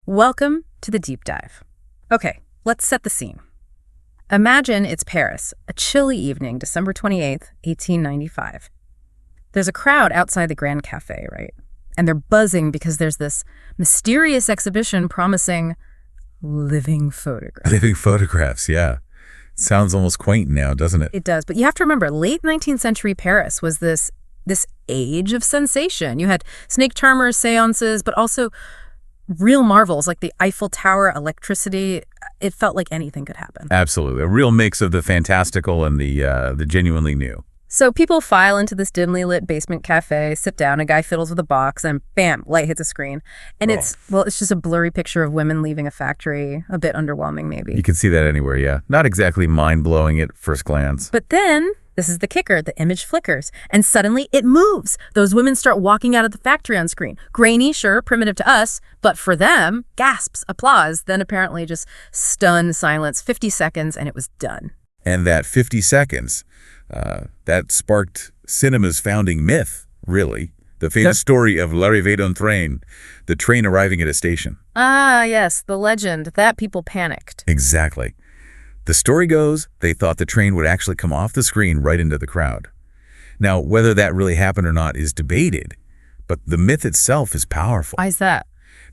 Welcome to the deep dive. Okay, let's set the scene. Imagine it's Paris, a chilly evening, December 28th, 1895. There's a crowd outside the Grand Cafe, right? And they're buzzing because there's this mysterious exhibition promising living photographs. Living photographs, yeah. Sounds almost quaint now, doesn't it? It does, but you have to remember, late 19th century Paris was this age of sensation. You had snake charmers, seances, but also real marvels like the Eiffel Tower, electricity. It felt like anything could happen. Absolutely. A real mix of the fantastical and the genuinely new. So people file into this dimly lit basement cafe, sit down, a guy fiddles with a box, and bam, light hits a screen. And it's just a blurry picture of women leaving a factory, a bit underwhelming maybe. You can see that anywhere, yeah. Not exactly mind-blowing at first glance. But then, this is the kicker, the image flickers, and suddenly it moves. Those women start walking out of the factory on screen. Grainy, sure, primitive to us, but for them, gasps, applause, then apparently just stunned silence, 50 seconds, and it was done. And that 50 seconds, that sparked cinema's founding myth, really. The famous story of l'arrivée d'un train, the train arriving at a station. Ah, yes, the legend that people panicked. Exactly. The story goes, they thought the train would actually come off the screen right into the crowd. Now, whether that really happened or not is debated, but the myth itself is powerful. Why is that?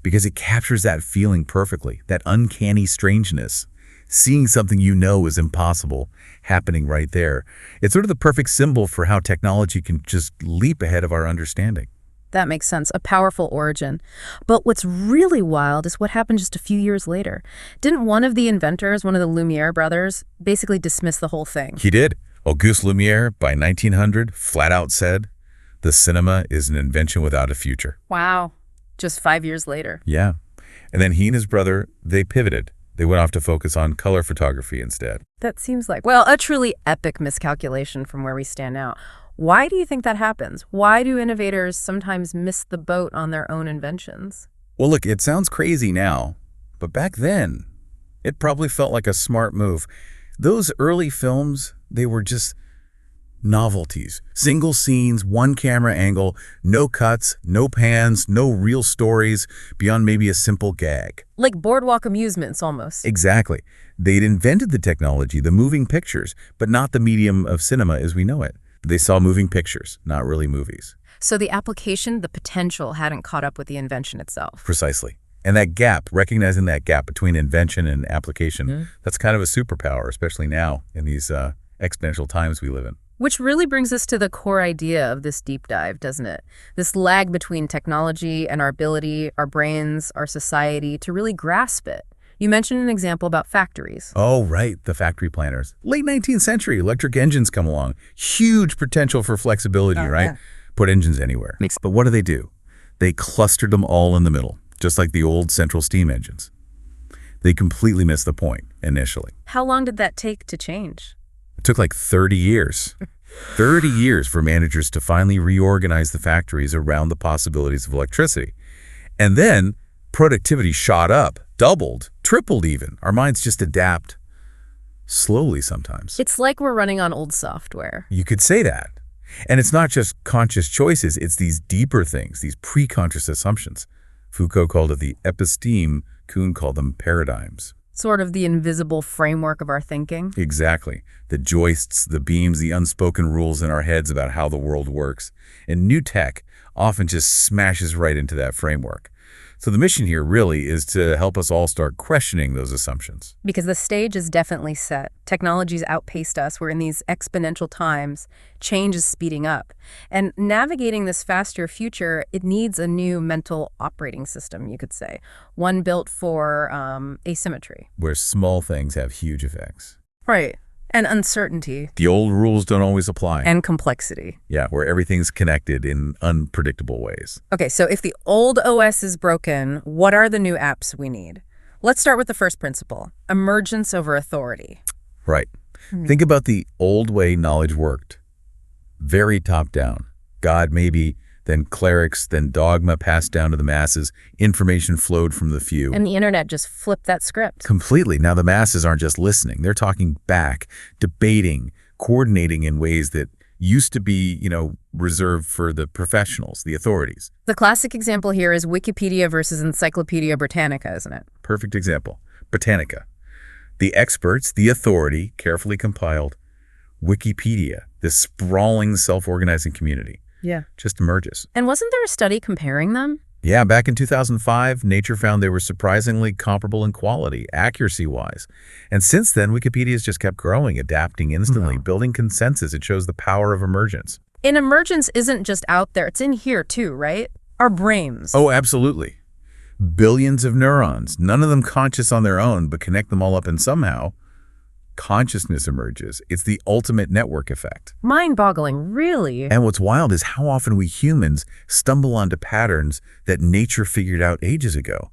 Because it captures that feeling perfectly, that uncanny strangeness. Seeing something you know is impossible happening right there. It's sort of the perfect symbol for how technology can just leap ahead of our understanding. That makes sense, a powerful origin. But what's really wild is what happened just a few years later. Didn't one of the inventors, one of the Lumiere brothers, basically dismiss the whole thing? He did. Auguste Lumiere, by 1900, flat out said, "The cinema is an invention without a future." Wow. Just 5 years later. Yeah. And then he and his brother, they pivoted. They went off to focus on color photography instead. That seems like, well, a truly epic miscalculation from where we stand now. Why do you think that happens? Why do innovators sometimes miss the boat on their own inventions? Well, look, it sounds crazy now, but back then, it probably felt like a smart move. Those early films, they were just novelties. Single scenes, one camera angle, no cuts, no pans, no real stories beyond maybe a simple gag. Like boardwalk amusements, almost. Exactly. They'd invented the technology, the moving pictures, but not the medium of cinema as we know it. They saw moving pictures, not really movies. So the application, the potential, hadn't caught up with the invention itself. Precisely. And that gap, recognizing that gap between invention and application, that's kind of a superpower, especially now in these exponential times we live in. Which really brings us to the core idea of this deep dive, doesn't it? This lag between technology and our ability, our brains, our society to really grasp it. You mentioned an example about factories. Oh, right, the factory planners. Late 19th century, electric engines come along. Huge potential for flexibility, right? Yeah. Put engines anywhere. But what do? They clustered them all in the middle, just like the old central steam engines. They completely missed the point initially. How long did that take to change? It took like 30 years. 30 years for managers to finally reorganize the factories around the possibilities of electricity. And then productivity shot up, doubled, tripled even. Our minds just adapt slowly sometimes. It's like we're running on old software. You could say that. And it's not just conscious choices, it's these deeper things, these pre-conscious assumptions. Foucault called it the episteme, Kuhn called them paradigms. Sort of the invisible framework of our thinking. Exactly. The joists, the beams, the unspoken rules in our heads about how the world works. And new tech often just smashes right into that framework. So the mission here really is to help us all start questioning those assumptions. Because the stage is definitely set. Technology's outpaced us. We're in these exponential times. Change is speeding up. And navigating this faster future, it needs a new mental operating system, you could say. One built for asymmetry. Where small things have huge effects. Right. And uncertainty. The old rules don't always apply. And complexity. Yeah, where everything's connected in unpredictable ways. Okay, so if the old OS is broken, what are the new apps we need? Let's start with the first principle, emergence over authority. Right. Think about the old way knowledge worked. Very top-down. God maybe, then clerics, then dogma passed down to the masses. Information flowed from the few. And the internet just flipped that script. Completely. Now the masses aren't just listening. They're talking back, debating, coordinating in ways that used to be, reserved for the professionals, the authorities. The classic example here is Wikipedia versus Encyclopedia Britannica, isn't it? Perfect example. Britannica. The experts, the authority, carefully compiled. Wikipedia, this sprawling, self-organizing community, just emerges. And wasn't there a study comparing them? Yeah, back in 2005, Nature found they were surprisingly comparable in quality, accuracy-wise. And since then, Wikipedia has just kept growing, adapting instantly, building consensus. It shows the power of emergence. And emergence isn't just out there. It's in here too, right? Our brains. Oh, absolutely. Billions of neurons, none of them conscious on their own, but connect them all up and somehow consciousness emerges. It's the ultimate network effect. Mind-boggling, really. And what's wild is how often we humans stumble onto patterns that nature figured out ages ago,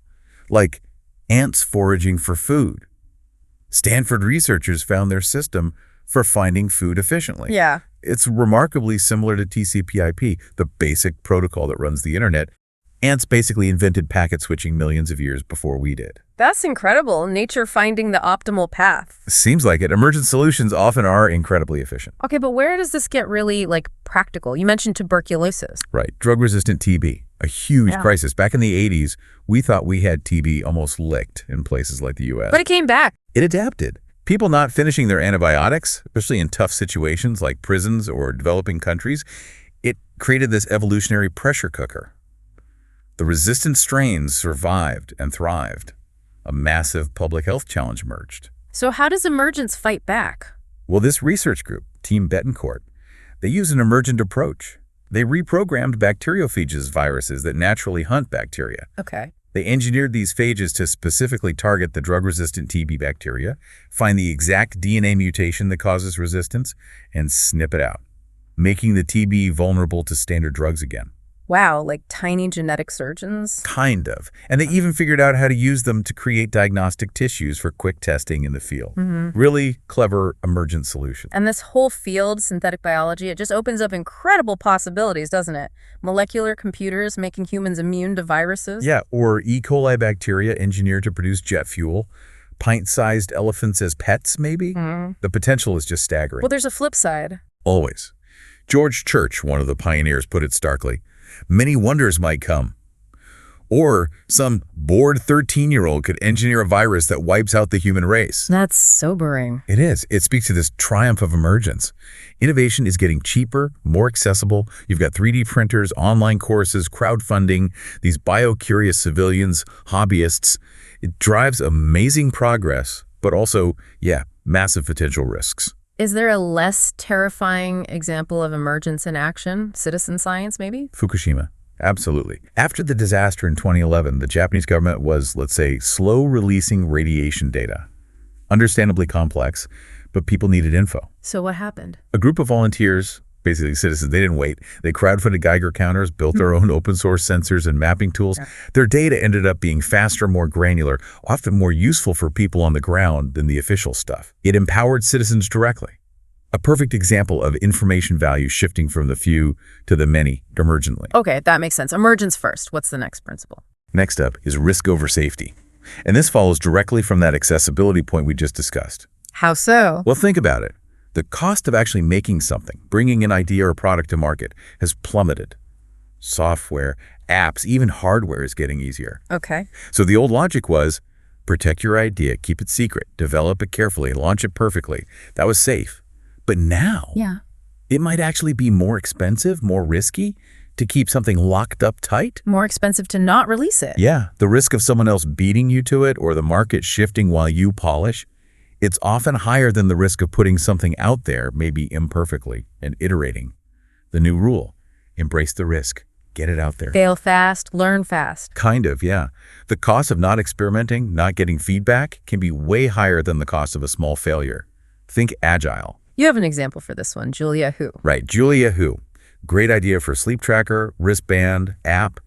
like ants foraging for food. Stanford researchers found their system for finding food efficiently. Yeah. It's remarkably similar to TCP/IP, the basic protocol that runs the internet. Ants basically invented packet switching millions of years before we did. That's incredible. Nature finding the optimal path. Seems like it. Emergent solutions often are incredibly efficient. Okay, but where does this get really, practical? You mentioned tuberculosis. Right. Drug-resistant TB, a huge crisis. Back in the 80s, we thought we had TB almost licked in places like the U.S. But it came back. It adapted. People not finishing their antibiotics, especially in tough situations like prisons or developing countries, it created this evolutionary pressure cooker. The resistant strains survived and thrived. A massive public health challenge emerged. So how does emergence fight back? Well, this research group, Team Betancourt, they use an emergent approach. They reprogrammed bacteriophages viruses that naturally hunt bacteria. Okay. They engineered these phages to specifically target the drug-resistant TB bacteria, find the exact DNA mutation that causes resistance, and snip it out, making the TB vulnerable to standard drugs again. Wow, like tiny genetic surgeons? Kind of. And they even figured out how to use them to create diagnostic tissues for quick testing in the field. Really clever emergent solution. And this whole field, synthetic biology, it just opens up incredible possibilities, doesn't it? Molecular computers making humans immune to viruses? Yeah, or E. coli bacteria engineered to produce jet fuel. Pint-sized elephants as pets, maybe? The potential is just staggering. Well, there's a flip side. Always. George Church, one of the pioneers, put it starkly. Many wonders might come. Or some bored 13-year-old could engineer a virus that wipes out the human race. That's sobering. It is. It speaks to this triumph of emergence. Innovation is getting cheaper, more accessible. You've got 3D printers, online courses, crowdfunding, these bio-curious civilians, hobbyists. It drives amazing progress, but also, massive potential risks. Is there a less terrifying example of emergence in action? Citizen science, maybe? Fukushima. Absolutely. After the disaster in 2011, the Japanese government was, let's say, slow releasing radiation data. Understandably complex, but people needed info. So what happened? A group of volunteers, basically citizens, they didn't wait. They crowdfunded Geiger counters, built their own open source sensors and mapping tools. Their data ended up being faster, more granular, often more useful for people on the ground than the official stuff. It empowered citizens directly. A perfect example of information value shifting from the few to the many emergently. Okay, that makes sense. Emergence first. What's the next principle? Next up is risk over safety. And this follows directly from that accessibility point we just discussed. How so? Well, think about it. The cost of actually making something, bringing an idea or product to market, has plummeted. Software, apps, even hardware is getting easier. Okay. So the old logic was, protect your idea, keep it secret, develop it carefully, launch it perfectly. That was safe. But now, it might actually be more expensive, more risky to keep something locked up tight. More expensive to not release it. Yeah, the risk of someone else beating you to it or the market shifting while you polish, it's often higher than the risk of putting something out there, maybe imperfectly, and iterating. The new rule, embrace the risk, get it out there. Fail fast, learn fast. Kind of, yeah. The cost of not experimenting, not getting feedback, can be way higher than the cost of a small failure. Think agile. You have an example for this one, Joi Ito. Right, Joi Ito. Great idea for sleep tracker, wristband, app.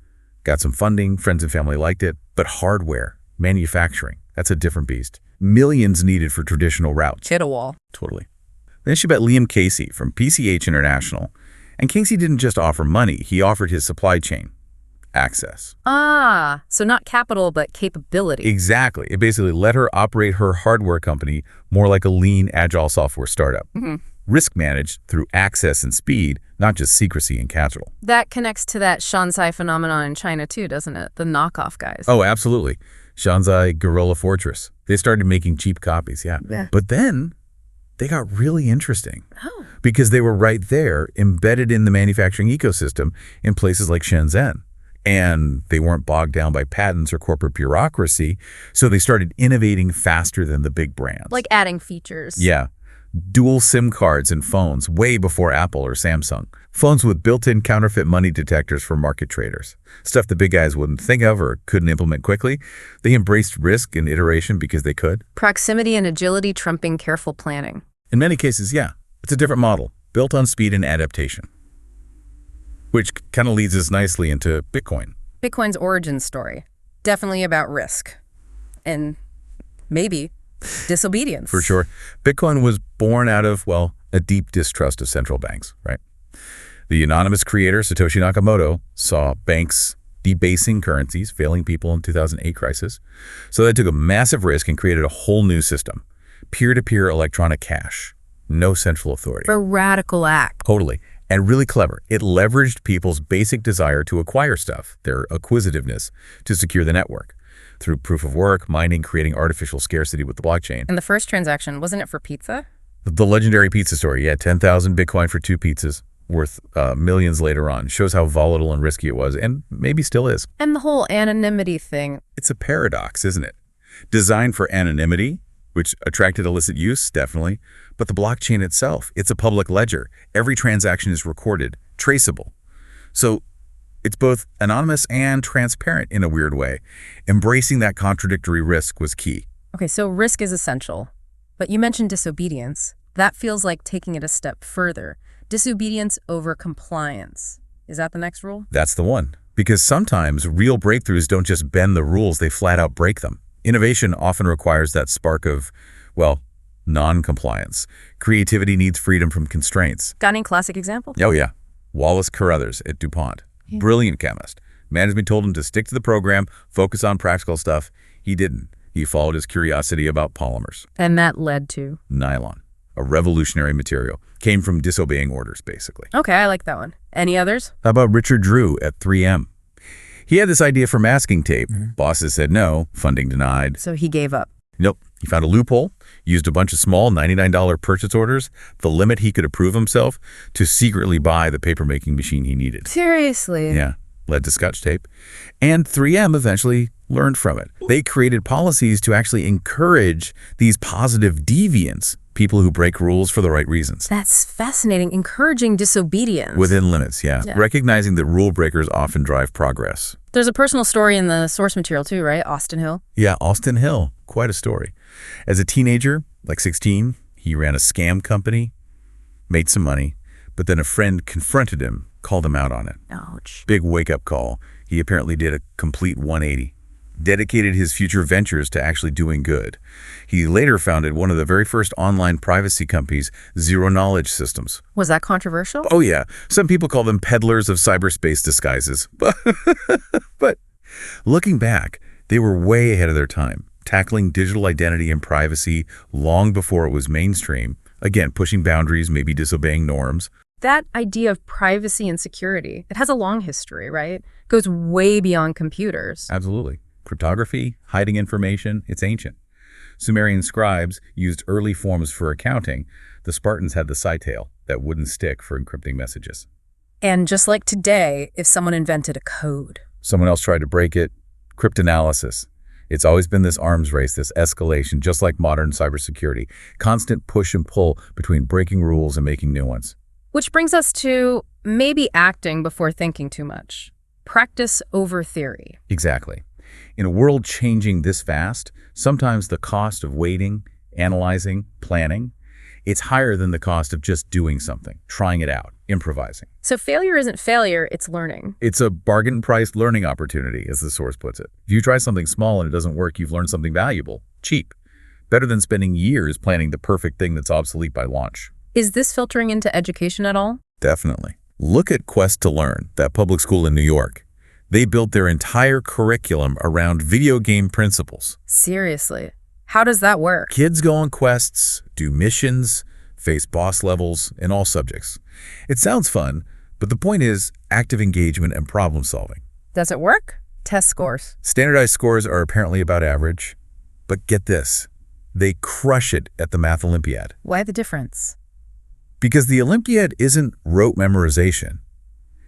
Got some funding, friends and family liked it. But hardware, manufacturing, that's a different beast. Millions needed for traditional routes. Hit a wall. Totally. Then she met Liam Casey from PCH International. And Casey didn't just offer money, he offered his supply chain. Access. So not capital, but capability. Exactly. It basically let her operate her hardware company more like a lean, agile software startup. risk managed through access and speed, not just secrecy and capital. That connects to that Shanzai phenomenon in China too, doesn't it? The knockoff guys. Oh, absolutely. Shanzai Guerrilla Fortress. They started making cheap copies, yeah. But then they got really interesting because they were right there, embedded in the manufacturing ecosystem in places like Shenzhen. And they weren't bogged down by patents or corporate bureaucracy, so they started innovating faster than the big brands. Like adding features. Yeah. Dual SIM cards in phones way before Apple or Samsung. Phones with built-in counterfeit money detectors for market traders. Stuff the big guys wouldn't think of or couldn't implement quickly. They embraced risk and iteration because they could. Proximity and agility trumping careful planning. In many cases, yeah. It's a different model, built on speed and adaptation. Which kind of leads us nicely into Bitcoin. Bitcoin's origin story. Definitely about risk. And maybe disobedience. For sure. Bitcoin was born out of, well, a deep distrust of central banks, right? The anonymous creator, Satoshi Nakamoto, saw banks debasing currencies, failing people in the 2008 crisis. So they took a massive risk and created a whole new system. Peer-to-peer electronic cash. No central authority. A radical act. Totally. And really clever. It leveraged people's basic desire to acquire stuff, their acquisitiveness, to secure the network. Through proof of work, mining, creating artificial scarcity with the blockchain. And the first transaction, wasn't it for pizza? The legendary pizza story, yeah, 10,000 Bitcoin for 2 pizzas, worth millions later on. Shows how volatile and risky it was, and maybe still is. And the whole anonymity thing. It's a paradox, isn't it? Designed for anonymity, which attracted illicit use, definitely. But the blockchain itself, it's a public ledger. Every transaction is recorded, traceable. So it's both anonymous and transparent in a weird way. Embracing that contradictory risk was key. Okay, so risk is essential. But you mentioned disobedience. That feels like taking it a step further. Disobedience over compliance. Is that the next rule? That's the one. Because sometimes real breakthroughs don't just bend the rules, they flat out break them. Innovation often requires that spark of, well, non-compliance. Creativity needs freedom from constraints. Got any classic example? Oh, yeah. Wallace Carruthers at DuPont. Brilliant chemist. Management told him to stick to the program, focus on practical stuff. He didn't. He followed his curiosity about polymers. And that led to? Nylon, a revolutionary material. Came from disobeying orders, basically. Okay, I like that one. Any others? How about Richard Drew at 3M? He had this idea for masking tape. Bosses said no, funding denied. So he gave up. Nope. He found a loophole, used a bunch of small $99 purchase orders, the limit he could approve himself, to secretly buy the paper-making machine he needed. Seriously? Yeah, led to Scotch tape. And 3M eventually learned from it. They created policies to actually encourage these positive deviants, people who break rules for the right reasons. That's fascinating. Encouraging disobedience. Within limits, yeah. Recognizing that rule breakers often drive progress. There's a personal story in the source material too, right? Austin Hill. Yeah, Austin Hill. Quite a story. As a teenager, like 16, he ran a scam company, made some money, but then a friend confronted him, called him out on it. Ouch. Big wake-up call. He apparently did a complete 180. Dedicated his future ventures to actually doing good. He later founded one of the very first online privacy companies, Zero Knowledge Systems. Was that controversial? Oh, yeah. Some people call them peddlers of cyberspace disguises. But looking back, they were way ahead of their time, tackling digital identity and privacy long before it was mainstream. Again, pushing boundaries, maybe disobeying norms. That idea of privacy and security, it has a long history, right? Goes way beyond computers. Absolutely. Cryptography, hiding information, it's ancient. Sumerian scribes used early forms for accounting. The Spartans had the cytail, that wooden stick for encrypting messages. And just like today, if someone invented a code, someone else tried to break it, cryptanalysis. It's always been this arms race, this escalation, just like modern cybersecurity. Constant push and pull between breaking rules and making new ones. Which brings us to maybe acting before thinking too much. Practice over theory. Exactly. In a world changing this fast, sometimes the cost of waiting, analyzing, planning, it's higher than the cost of just doing something, trying it out, improvising. So failure isn't failure, it's learning. It's a bargain-priced learning opportunity, as the source puts it. If you try something small and it doesn't work, you've learned something valuable, cheap. Better than spending years planning the perfect thing that's obsolete by launch. Is this filtering into education at all? Definitely. Look at Quest to Learn, that public school in New York. They built their entire curriculum around video game principles. Seriously? How does that work? Kids go on quests, do missions, face boss levels in all subjects. It sounds fun, but the point is active engagement and problem solving. Does it work? Test scores. Standardized scores are apparently about average, but get this, they crush it at the Math Olympiad. Why the difference? Because the Olympiad isn't rote memorization.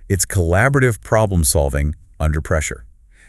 It's collaborative problem solving under pressure.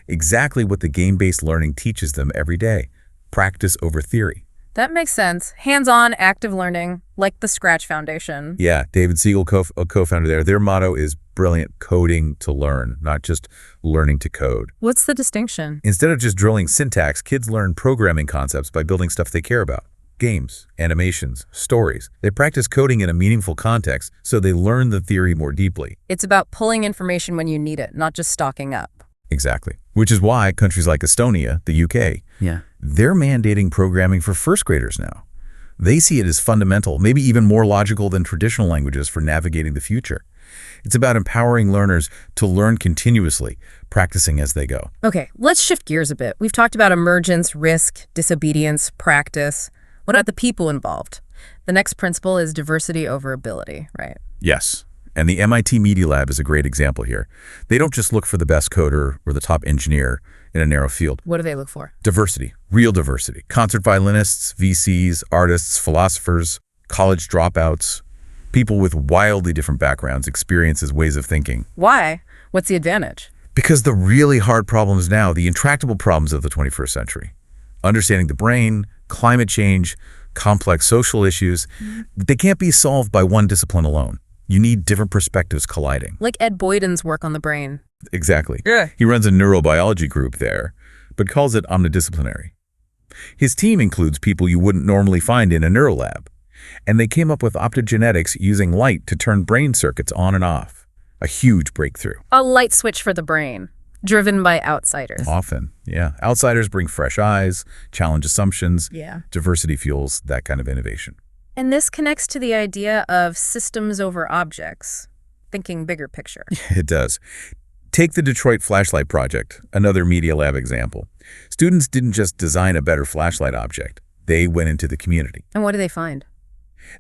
Exactly what the game-based learning teaches them every day. Practice over theory. That makes sense. Hands-on, active learning, like the Scratch Foundation. Yeah, David Siegel, co-founder there, their motto is brilliant coding to learn, not just learning to code. What's the distinction? Instead of just drilling syntax, kids learn programming concepts by building stuff they care about. Games, animations, stories. They practice coding in a meaningful context, so they learn the theory more deeply. It's about pulling information when you need it, not just stocking up. Exactly. Which is why countries like Estonia, the UK, they're mandating programming for first graders now. They see it as fundamental, maybe even more logical than traditional languages for navigating the future. It's about empowering learners to learn continuously, practicing as they go. Okay, let's shift gears a bit. We've talked about emergence, risk, disobedience, practice. What about the people involved? The next principle is diversity over ability, right? Yes. And the MIT Media Lab is a great example here. They don't just look for the best coder or the top engineer in a narrow field. What do they look for? Diversity, real diversity. Concert violinists, VCs, artists, philosophers, college dropouts, people with wildly different backgrounds, experiences, ways of thinking. Why? What's the advantage? Because the really hard problems now, the intractable problems of the 21st century, understanding the brain, climate change, complex social issues, they can't be solved by one discipline alone. You need different perspectives colliding. Like Ed Boyden's work on the brain. Exactly. Yeah. He runs a neurobiology group there, but calls it omnidisciplinary. His team includes people you wouldn't normally find in a neurolab, and they came up with optogenetics using light to turn brain circuits on and off. A huge breakthrough. A light switch for the brain, driven by outsiders. Often, yeah. Outsiders bring fresh eyes, challenge assumptions. Yeah. Diversity fuels that kind of innovation. And this connects to the idea of systems over objects, thinking bigger picture. It does. Take the Detroit Flashlight Project, another Media Lab example. Students didn't just design a better flashlight object. They went into the community. And what do they find?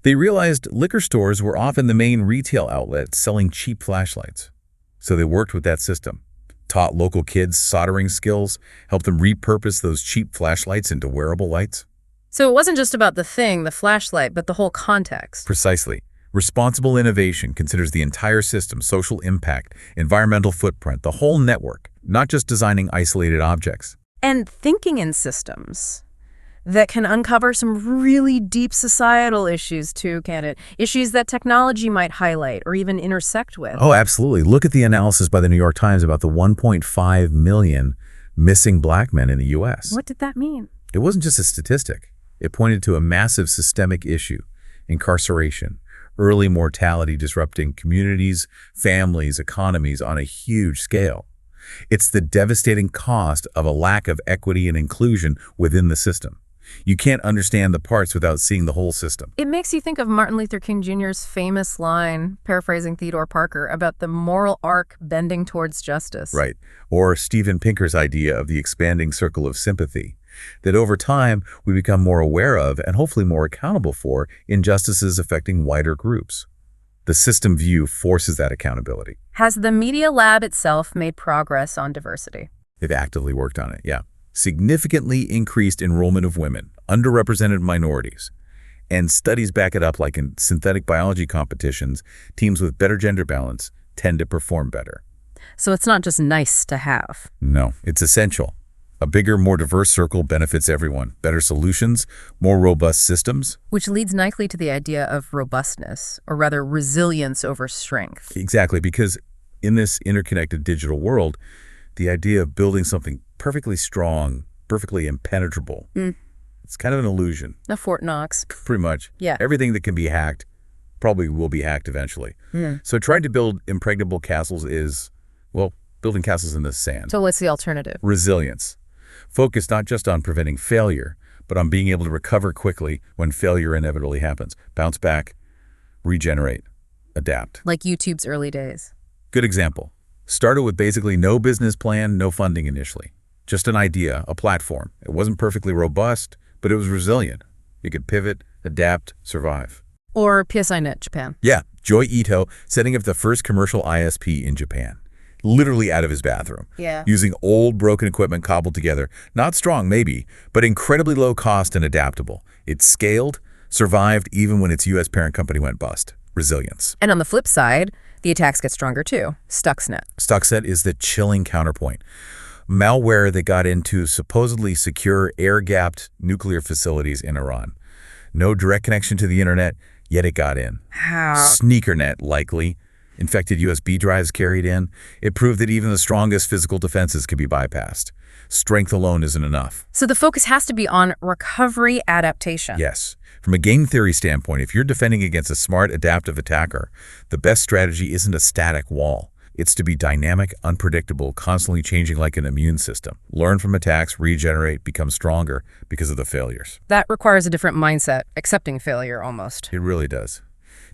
They realized liquor stores were often the main retail outlet selling cheap flashlights. So they worked with that system, taught local kids soldering skills, helped them repurpose those cheap flashlights into wearable lights. So it wasn't just about the thing, the flashlight, but the whole context. Precisely. Responsible innovation considers the entire system, social impact, environmental footprint, the whole network, not just designing isolated objects. And thinking in systems that can uncover some really deep societal issues too, can it? Issues that technology might highlight or even intersect with. Oh, absolutely. Look at the analysis by the New York Times about the 1.5 million missing black men in the U.S. What did that mean? It wasn't just a statistic. It pointed to a massive systemic issue: incarceration, early mortality disrupting communities, families, economies on a huge scale. It's the devastating cost of a lack of equity and inclusion within the system. You can't understand the parts without seeing the whole system. It makes you think of Martin Luther King Jr.'s famous line, paraphrasing Theodore Parker, about the moral arc bending towards justice. Right. Or Steven Pinker's idea of the expanding circle of sympathy, that over time we become more aware of and hopefully more accountable for injustices affecting wider groups. The system view forces that accountability. Has the Media Lab itself made progress on diversity? They've actively worked on it, yeah. Significantly increased enrollment of women, underrepresented minorities. And studies back it up, like in synthetic biology competitions, teams with better gender balance tend to perform better. So it's not just nice to have. No, it's essential. A bigger, more diverse circle benefits everyone. Better solutions, more robust systems. Which leads nicely to the idea of robustness, or rather resilience over strength. Exactly, because in this interconnected digital world, the idea of building something perfectly strong, perfectly impenetrable, it's kind of an illusion. A Fort Knox. Pretty much. Yeah. Everything that can be hacked probably will be hacked eventually. So trying to build impregnable castles is, well, building castles in the sand. So what's the alternative? Resilience. Focus not just on preventing failure, but on being able to recover quickly when failure inevitably happens. Bounce back, regenerate, adapt. Like YouTube's early days. Good example. Started with basically no business plan, no funding initially. Just an idea, a platform. It wasn't perfectly robust, but it was resilient. You could pivot, adapt, survive. Or PSINet Japan. Yeah, Joi Ito setting up the first commercial ISP in Japan. Literally out of his bathroom. Yeah. Using old, broken equipment cobbled together. Not strong, maybe, but incredibly low cost and adaptable. It scaled, survived even when its U.S. parent company went bust. Resilience. And on the flip side, the attacks get stronger too. Stuxnet. Stuxnet is the chilling counterpoint. Malware that got into supposedly secure, air-gapped nuclear facilities in Iran. No direct connection to the internet, yet it got in. How? Sneakernet, likely. Infected USB drives carried in. It proved that even the strongest physical defenses could be bypassed. Strength alone isn't enough. So the focus has to be on recovery adaptation. Yes. From a game theory standpoint, if you're defending against a smart, adaptive attacker, the best strategy isn't a static wall. It's to be dynamic, unpredictable, constantly changing like an immune system. Learn from attacks, regenerate, become stronger because of the failures. That requires a different mindset, accepting failure almost. It really does.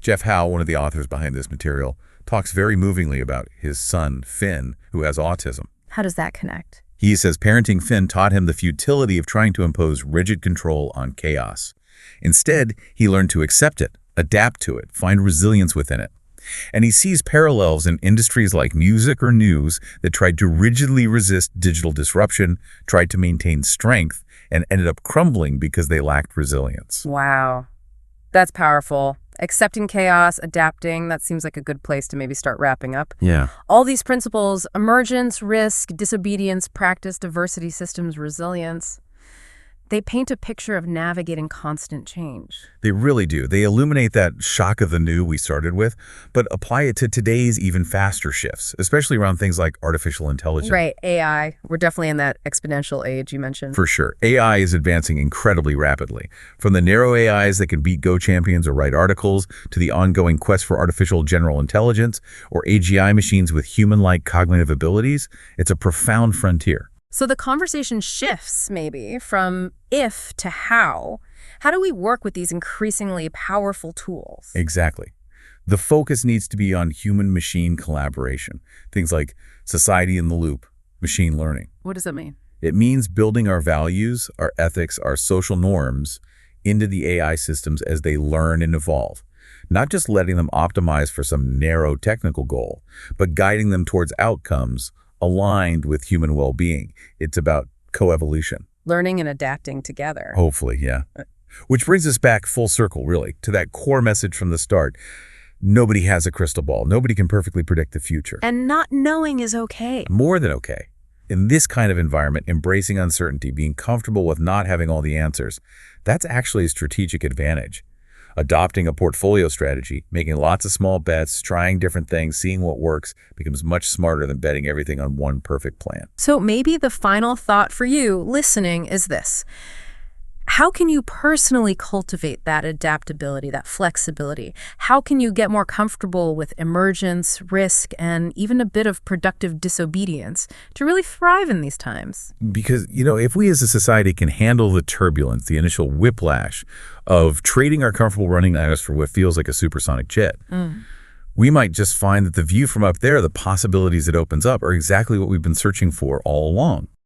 Jeff Howe, one of the authors behind this material, talks very movingly about his son, Finn, who has autism. How does that connect? He says parenting Finn taught him the futility of trying to impose rigid control on chaos. Instead, he learned to accept it, adapt to it, find resilience within it. And he sees parallels in industries like music or news that tried to rigidly resist digital disruption, tried to maintain strength, and ended up crumbling because they lacked resilience. Wow. That's powerful. Accepting chaos, adapting, that seems like a good place to maybe start wrapping up. Yeah. All these principles, emergence, risk, disobedience, practice, diversity systems, resilience, they paint a picture of navigating constant change. They really do. They illuminate that shock of the new we started with, but apply it to today's even faster shifts, especially around things like artificial intelligence. Right, AI. We're definitely in that exponential age you mentioned. For sure. AI is advancing incredibly rapidly. From the narrow AIs that can beat Go champions or write articles, to the ongoing quest for artificial general intelligence, or AGI machines with human-like cognitive abilities, it's a profound frontier. So the conversation shifts, maybe, from if to how. How do we work with these increasingly powerful tools? Exactly. The focus needs to be on human-machine collaboration. Things like society in the loop, machine learning. What does that mean? It means building our values, our ethics, our social norms into the AI systems as they learn and evolve. Not just letting them optimize for some narrow technical goal, but guiding them towards outcomes aligned with human well-being. It's about coevolution. Learning and adapting together. Hopefully, yeah. Which brings us back full circle, really, to that core message from the start. Nobody has a crystal ball. Nobody can perfectly predict the future. And not knowing is okay. More than okay. In this kind of environment, embracing uncertainty, being comfortable with not having all the answers, that's actually a strategic advantage. Adopting a portfolio strategy, making lots of small bets, trying different things, seeing what works, becomes much smarter than betting everything on one perfect plan. So maybe the final thought for you listening is this. How can you personally cultivate that adaptability, that flexibility? How can you get more comfortable with emergence, risk, and even a bit of productive disobedience to really thrive in these times? Because, if we as a society can handle the turbulence, the initial whiplash of trading our comfortable running hours for what feels like a supersonic jet, we might just find that the view from up there, the possibilities it opens up, are exactly what we've been searching for all along.